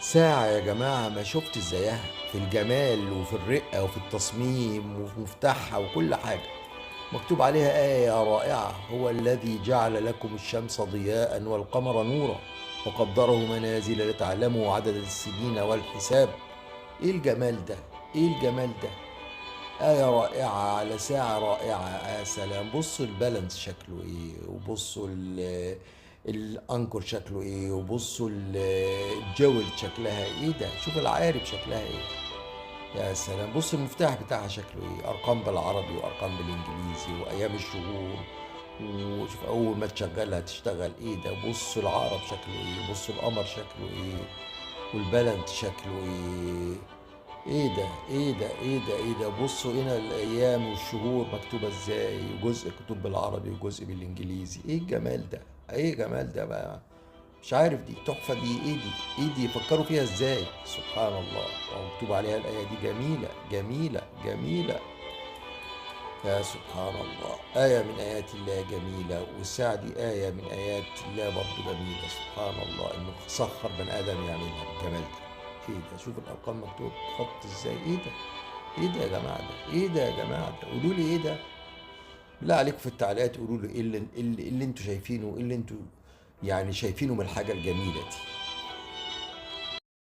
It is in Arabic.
ساعة يا جماعة ما شفت زيها في الجمال وفي الرقة وفي التصميم وفي مفتاحها وكل حاجة. مكتوب عليها آية رائعة: هو الذي جعل لكم الشمس ضياء والقمر نورا وقدره منازل لتعلموا عدد السنين والحساب. ايه الجمال ده! ايه الجمال ده! آية رائعة على ساعة رائعة. يا سلام، بصوا البالانس شكله ايه، وبصوا الانكر شكله ايه، وبصوا الجول شكلها ايه ده، شوف العقارب شكلها ايه. يا سلام، بص المفتاح بتاعها شكله ايه، ارقام بالعربي وارقام بالانجليزي وايام الشهور. وشوف اول ما تشغلها تشتغل ايه ده. بصوا العقرب شكله ايه، بصوا القمر شكله ايه، والبلد شكله ايه. ايه ده، ايه ده، ايه ده، ايه ده! بصوا هنا الايام والشهور مكتوبه ازاي، وجزء مكتوب بالعربي وجزء بالانجليزي. ايه الجمال ده! ايه الجمال ده بقى! مش عارف، دي تحفه، دي ايه دي؟ ايه دي فكروا فيها ازاي؟ سبحان الله. ومكتوب عليها الايه دي جميله جميله جميله. يا سبحان الله، آية من آيات الله جميلة. والساعة دي آية من آيات الله برضه جميلة. سبحان الله إنه سخر بني آدم يعملها بالجمال ده. إيه ده! شوف الأرقام مكتوب خط إزاي. إيه ده! إيه ده يا جماعة ده! إيه ده يا جماعة ده! قولوا لي إيه ده! بالله عليكم في التعليقات قولوا لي إيه اللي أنتوا شايفينه، إيه اللي أنتوا يعني شايفينه من الحاجة الجميلة دي.